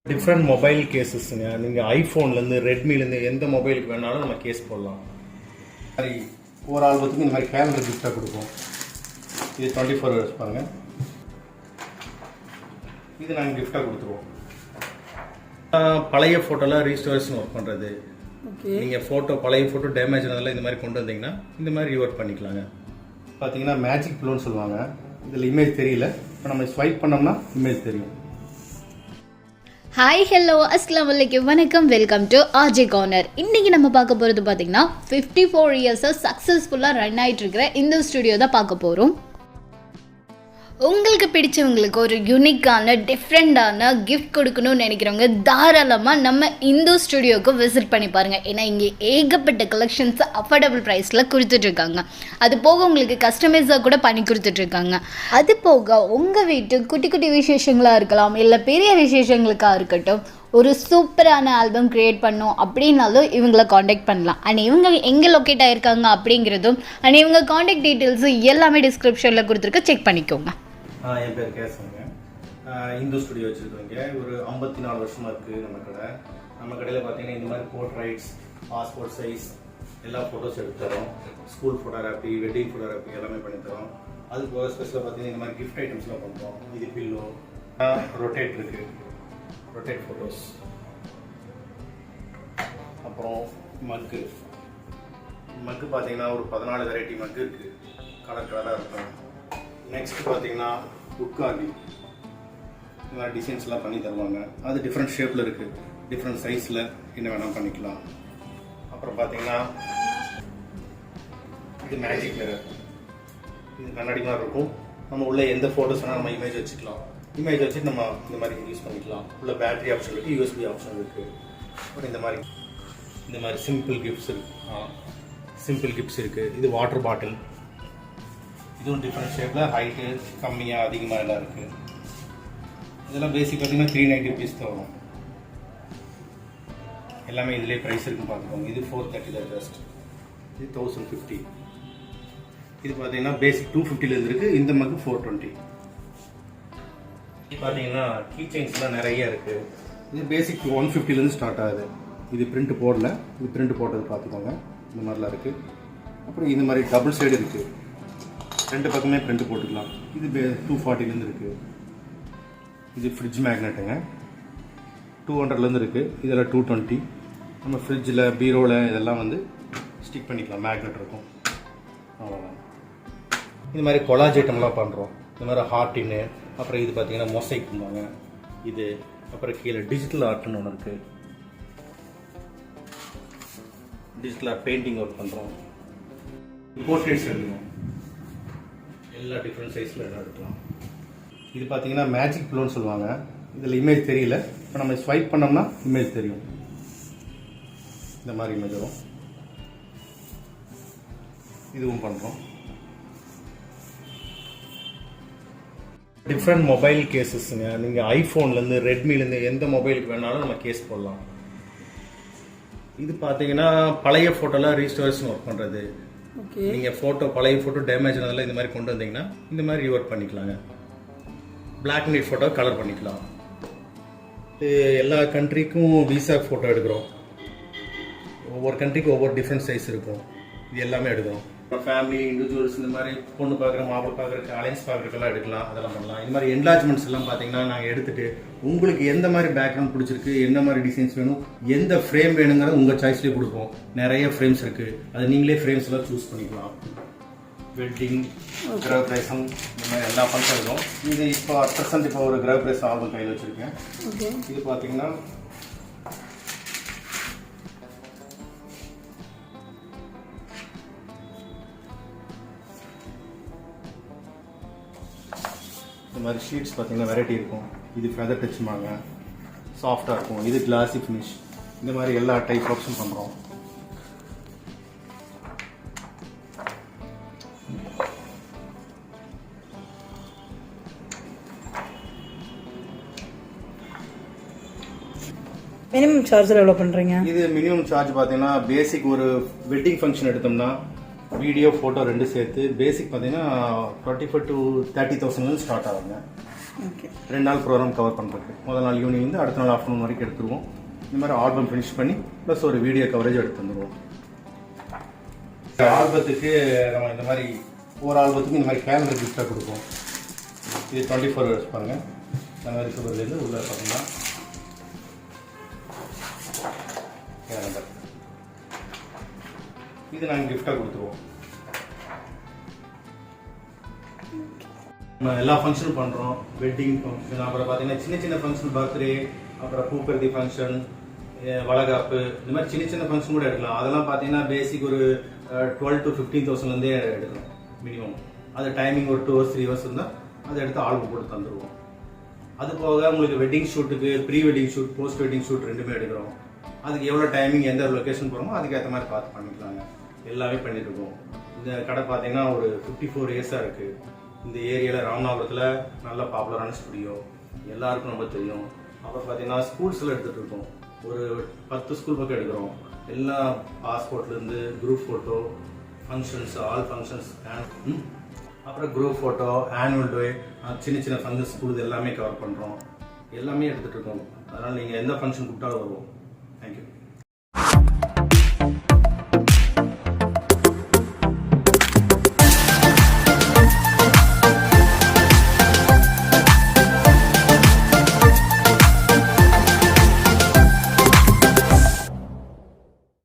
Different mobile கேசஸ்ங்க. நீங்கள் ஐஃபோன்லேருந்து ரெட்மிலேருந்து எந்த மொபைலுக்கு வேணாலும் நம்ம கேஸ் போடலாம். மாதிரி ஒரு ஆல்பத்துக்கு இந்த மாதிரி கேலண்டர் கிஃப்டாக கொடுப்போம். இது 24 ஹவர்ஸ் பாருங்கள். இது நாங்கள் கிஃப்டாக கொடுத்துருவோம். பழைய ஃபோட்டோலாம் ரீஸ்டோரேஷன் ஒர்க் பண்ணுறது. நீங்கள் பழைய ஃபோட்டோ டேமேஜ் ஆனதெல்லாம் இந்த மாதிரி கொண்டு வந்தீங்கன்னா இந்த மாதிரி ரிவர்ட் பண்ணிக்கலாங்க. பார்த்தீங்கன்னா மேஜிக் ப்ளோன்னு சொல்லுவாங்க. இதில் இமேஜ் தெரியல, இப்போ நம்ம ஸ்வைப் பண்ணோம்னா இமேஜ் தெரியும். ஹாய் ஹலோ அஸ்லாம் வலைக்கம், வணக்கம், வெல்கம் டு ஆர்ஜே கார்னர். இன்றைக்கி நம்ம பார்க்க போகிறது பார்த்திங்கன்னா 54 இயர்ஸாக சக்ஸஸ்ஃபுல்லாக ரன் ஆகிட்டு இருக்கிற இந்த ஸ்டுடியோ தான் பார்க்க போகிறோம். உங்களுக்கு பிடிச்சவங்களுக்கு ஒரு யூனிக்கான டிஃப்ரெண்டான கிஃப்ட் கொடுக்கணும்னு நினைக்கிறவங்க தாராளமாக நம்ம இந்த ஸ்டுடியோவுக்கு விசிட் பண்ணி பாருங்கள். ஏன்னா இங்கே ஏகப்பட்ட கலெக்ஷன்ஸ் அஃபோர்டபுள் ப்ரைஸில் கொடுத்துட்ருக்காங்க. அது போக உங்களுக்கு கஸ்டமைஸாக கூட பண்ணி கொடுத்துட்ருக்காங்க. அது போக உங்கள் வீட்டு குட்டி குட்டி விசேஷங்களாக இருக்கலாம், இல்லை பெரிய விசேஷங்களுக்காக இருக்கட்டும், ஒரு சூப்பரான ஆல்பம் க்ரியேட் பண்ணோம் அப்படின்னாலும் இவங்களை காண்டாக்ட் பண்ணலாம். அண்ட் இவங்க எங்கே லொக்கேட் ஆகிருக்காங்க அப்படிங்கிறதும் அண்ட் இவங்க காண்டாக்ட் டீட்டெயில்ஸும் எல்லாமே டிஸ்கிரிப்ஷனில் கொடுத்துருக்க, செக் பண்ணிக்கோங்க. என் பேர் கேசவங்க. இந்து ஸ்டுடியோ வச்சுருக்கோங்க. ஒரு 54 வருஷமாக இருக்குது நம்ம கடை. நம்ம கடையில் பார்த்தீங்கன்னா இந்த மாதிரி போர்ட்ரைட்ஸ், பாஸ்போர்ட் சைஸ் எல்லா ஃபோட்டோஸ் எடுத்து தரோம். ஸ்கூல் ஃபோட்டோகிராஃபி, வெட்டிங் ஃபோட்டோகிராஃபி எல்லாமே பண்ணித்தரோம். அது போக ஸ்பெஷலாக பார்த்தீங்கன்னா இந்த மாதிரி கிஃப்ட் ஐட்டம்ஸ்லாம் பண்ணுறோம். இது பில்லோ, ரொட்டேட் இருக்குது, ரொட்டேட் ஃபோட்டோஸ், அப்புறம் மக்கு பார்த்தீங்கன்னா ஒரு 14 வெரைட்டி மக்கு இருக்குது, கலர் கலராக இருக்கும். நெக்ஸ்ட் பார்த்தீங்கன்னா உட்கார்டி இந்த மாதிரி டிசைன்ஸ்லாம் பண்ணி தருவாங்க. அது டிஃப்ரெண்ட் ஷேப்பில் இருக்குது, டிஃப்ரெண்ட் சைஸில் என்ன வேணால் பண்ணிக்கலாம். அப்புறம் பார்த்தீங்கன்னா இது மேஜிக் மிரர். இது கண்ணாடி மாதிரி இருக்கும். நம்ம உள்ள எந்த ஃபோட்டோஸ் வேணால் நம்ம இமேஜ் வச்சுக்கலாம். இமேஜ் வச்சுட்டு நம்ம இந்த மாதிரி யூஸ் பண்ணிக்கலாம். உள்ள பேட்டரி ஆப்ஷன் இருக்குது, யூஎஸ்பி ஆப்ஷன் இருக்குது. அப்புறம் இந்த மாதிரி சிம்பிள் கிஃப்ட்ஸ் இருக்குது. இது வாட்டர் பாட்டில். இதுவும் டிஃப்ரெண்ட் ஷேப்பில், ஹைட்டு கம்மியாக அதிகமாக எல்லாம் இருக்குது. இதெல்லாம் பேசிக் பார்த்தீங்கன்னா 390 rupees தான் வரும். எல்லாமே இதிலே ப்ரைஸ் இருக்குன்னு பார்த்துக்கோங்க. இது 430 தான் ஜஸ்ட். இது 1050. இது பார்த்தீங்கன்னா பேசிக் 250 இருக்குது. இந்த மக்கு 420. பார்த்தீங்கன்னா கீ செயின்ஸ்லாம் நிறைய இருக்குது. இது பேசிக் 150 ஸ்டார்ட் ஆகுது. இது பிரிண்ட் போடல, இது பிரிண்ட் போட்டது பார்த்துக்கோங்க. இந்த மாதிரிலாம் இருக்குது. அப்புறம் இந்த மாதிரி டபுள் சைடு இருக்குது, ரெண்டு பக்கமே பிரிண்ட் போட்டுக்கலாம். இது 240 இருக்குது. இது ஃப்ரிட்ஜ் மேக்னெட்டுங்க, 200 இருக்குது. இதில் 220. நம்ம ஃப்ரிட்ஜில், பீரோவில் இதெல்லாம் ஸ்டிக் பண்ணிக்கலாம், மேக்னெட் இருக்கும். அவ்வளோதான். இது மாதிரி கொலாஜ் ஐட்டம்லாம் பண்ணுறோம். இந்த மாதிரி ஹார்ட்டின்னு, அப்புறம் இது பார்த்தீங்கன்னா மொசைக் பண்ணுவாங்க. இது அப்புறம் கீழே டிஜிட்டல் ஆர்ட்னு ஒன்று இருக்குது. டிஜிட்டல் ஆர்ட் பெயிண்டிங் ஒர்க் பண்ணுறோம். போர்ட்ரேட்ஸ் எடுக்கணும், எல்லா டிஃப்ரெண்ட் சைஸில் எல்லாம் எடுக்கலாம். இது பார்த்தீங்கன்னா மேஜிக் ப்ளோன்னு சொல்லுவாங்க. இதில் இமேஜ் தெரியல, இப்போ நம்ம ஸ்வைப் பண்ணோம்னா இமேஜ் தெரியும். இந்த மாதிரி இமேஜ் வரும். இதுவும் பண்ணுறோம். டிஃப்ரெண்ட் மொபைல் கேசஸ்ங்க. நீங்கள் ஐஃபோன்லேருந்து ரெட்மிலேருந்து எந்த மொபைலுக்கு வேணாலும் நம்ம கேஸ் போடலாம். இது பார்த்தீங்கன்னா பழைய ஃபோட்டோலாம் ரீஸ்டோரேஷன் ஒர்க் பண்ணுறது. நீங்கள் பழைய ஃபோட்டோ டேமேஜ் ஆனதெல்லாம் இந்த மாதிரி கொண்டு வந்தீங்கன்னா இந்த மாதிரி ரிவர்ட் பண்ணிக்கலாங்க. Black and white photo colour பண்ணிக்கலாம். எல்லா கண்ட்ரிக்கும் விசா ஃபோட்டோ எடுக்கிறோம். ஒவ்வொரு கண்ட்ரிக்கும் ஒவ்வொரு டிஃப்ரெண்ட் சைஸ் இருக்கும். இது எல்லாமே எடுக்கிறோம். ஃபேமிலி, இண்டிவிஜுவல்ஸ், இந்த மாதிரி பொண்ணு பார்க்குற, மாப்பிள்ளை பார்க்குறக்கு, அலைன்ஸ் பார்க்குறதுக்கெல்லாம் எடுக்கலாம். அதெல்லாம் பண்ணலாம். இந்த மாதிரி என்லார்ஜ்மெண்ட்ஸ் எல்லாம் பார்த்தீங்கன்னா நாங்கள் எடுத்துகிட்டு உங்களுக்கு எந்த மாதிரி பேக்ரவுண்ட் பிடிச்சிருக்கு, என்ன மாதிரி டிசைன்ஸ் வேணும், எந்த ஃப்ரேம் வேணுங்கிறத உங்கள் சாய்ஸ்லேயே கொடுப்போம். நிறைய ஃப்ரேம்ஸ் இருக்குது, அது நீங்களே ஃப்ரேம்ஸ் எல்லாம் சூஸ் பண்ணிக்கலாம். வெட்டிங், கிரகப்பிரவேசம், இந்த மாதிரி எல்லா ஃபங்க்ஷன் இருக்கும். இது இப்போ ப்ரெசென்ட் இப்போ ஒரு கிரகப்பிரவேசம் ஆல்பம் கையில் வச்சுருக்கேன். இது பார்த்தீங்கன்னா இந்த மாதிரி ஷீட்ஸ் பார்த்தீங்கன்னா வெரைட்டி இருக்கும். இது ஃபெதர் டச்சுமாங்க, சாஃப்டாக இருக்கும். இது கிளாசி ஃபினிஷ். இந்த மாதிரி எல்லா டைப் ஆப்ஷன் பண்ணுறோம். மினிமம் சார்ஜ் எவ்வளோ பண்ணுறீங்க? இது மினிமம் சார்ஜ் பார்த்தீங்கன்னா பேசிக் ஒரு வெட்டிங் ஃபங்க்ஷன் எடுத்தோம்னா வீடியோ ஃபோட்டோ ரெண்டு சேர்த்து பேசிக் பார்த்தீங்கன்னா 25,000 to 30,000 ஸ்டார்ட் ஆகுங்க. ஓகே 2 நாள் ப்ரோக்ராம் கவர் பண்ணுறதுக்கு முதல் நாள் ஈவினிங் வந்து அடுத்த நாள் ஆஃப்டர்நூன் வரைக்கும் எடுத்துருவோம். இந்த மாதிரி ஆல்பம் ஃபினிஷ் பண்ணி ப்ளஸ் ஒரு வீடியோ கவரேஜ் எடுத்து வந்துடுவோம். ஆல்பத்துக்கு நம்ம இந்த மாதிரி ஒரு ஆல்பத்துக்கு இந்த மாதிரி கேலண்டர் கிஃப்டாக கொடுப்போம். இது 24 hours பாருங்கள். ஜனவரி பிப்ரவரிலேருந்து உள்ள பார்த்தீங்கன்னா கேலண்டர் இது நாங்கள் கிஃப்டாக கொடுத்துருவோம். நம்ம எல்லா ஃபங்க்ஷனும் பண்ணுறோம். வெட்டிங் ஃபங்க்ஷன், அப்புறம் பார்த்தீங்கன்னா சின்ன சின்ன ஃபங்க்ஷன், பர்த்டே, அப்புறம் பூப்பருத்தி ஃபங்க்ஷன், வளகாப்பு, இந்த மாதிரி சின்ன சின்ன ஃபங்க்ஷன் கூட எடுக்கலாம். அதெல்லாம் பார்த்தீங்கன்னா பேசிக் ஒரு 12,000 to 15,000லேருந்தே எடுக்கலாம் மினிமம். அது டைமிங் ஒரு 2 hours 3 hours இருந்தால் அதை எடுத்து ஆல்பம் போட்டு தந்துடுவோம். அது போக உங்களுக்கு வெட்டிங் ஷூட்டுக்கு pre wedding shoot, post wedding shoot ரெண்டுமே எடுக்கிறோம். அதுக்கு எவ்வளோ டைமிங், எந்த லொக்கேஷன் போகிறோமோ அதுக்கேற்ற மாதிரி பார்த்து பண்ணிக்கலாங்க. எல்லாமே பண்ணிட்டு இருக்கோம். இந்த கடை பார்த்தீங்கன்னா ஒரு 54 years-ஆக இருக்குது. இந்த ஏரியாவில் ராமநாதபுரத்தில் நல்ல பாப்புலரான ஸ்டுடியோ, எல்லாருக்கும் ரொம்ப தெரியும். அப்புறம் பார்த்தீங்கன்னா ஸ்கூல்ஸில் எடுத்துகிட்டு இருக்கோம். ஒரு 10 ஸ்கூல் பக்கம் எடுக்கிறோம். எல்லாம் பாஸ்போர்ட்லேருந்து group photo, functions, all functions, அப்புறம் குரூப் ஃபோட்டோ, ஆனுவல் டே, சின்ன சின்ன ஃபங்க்ஷன்ஸ் ஸ்கூல் எல்லாமே கவர் பண்ணுறோம். எல்லாமே எடுத்துகிட்டு இருக்கோம். அதனால் நீங்கள் எந்த ஃபங்க்ஷன் கூப்பிட்டாலும் வருவோம். தேங்க்யூ.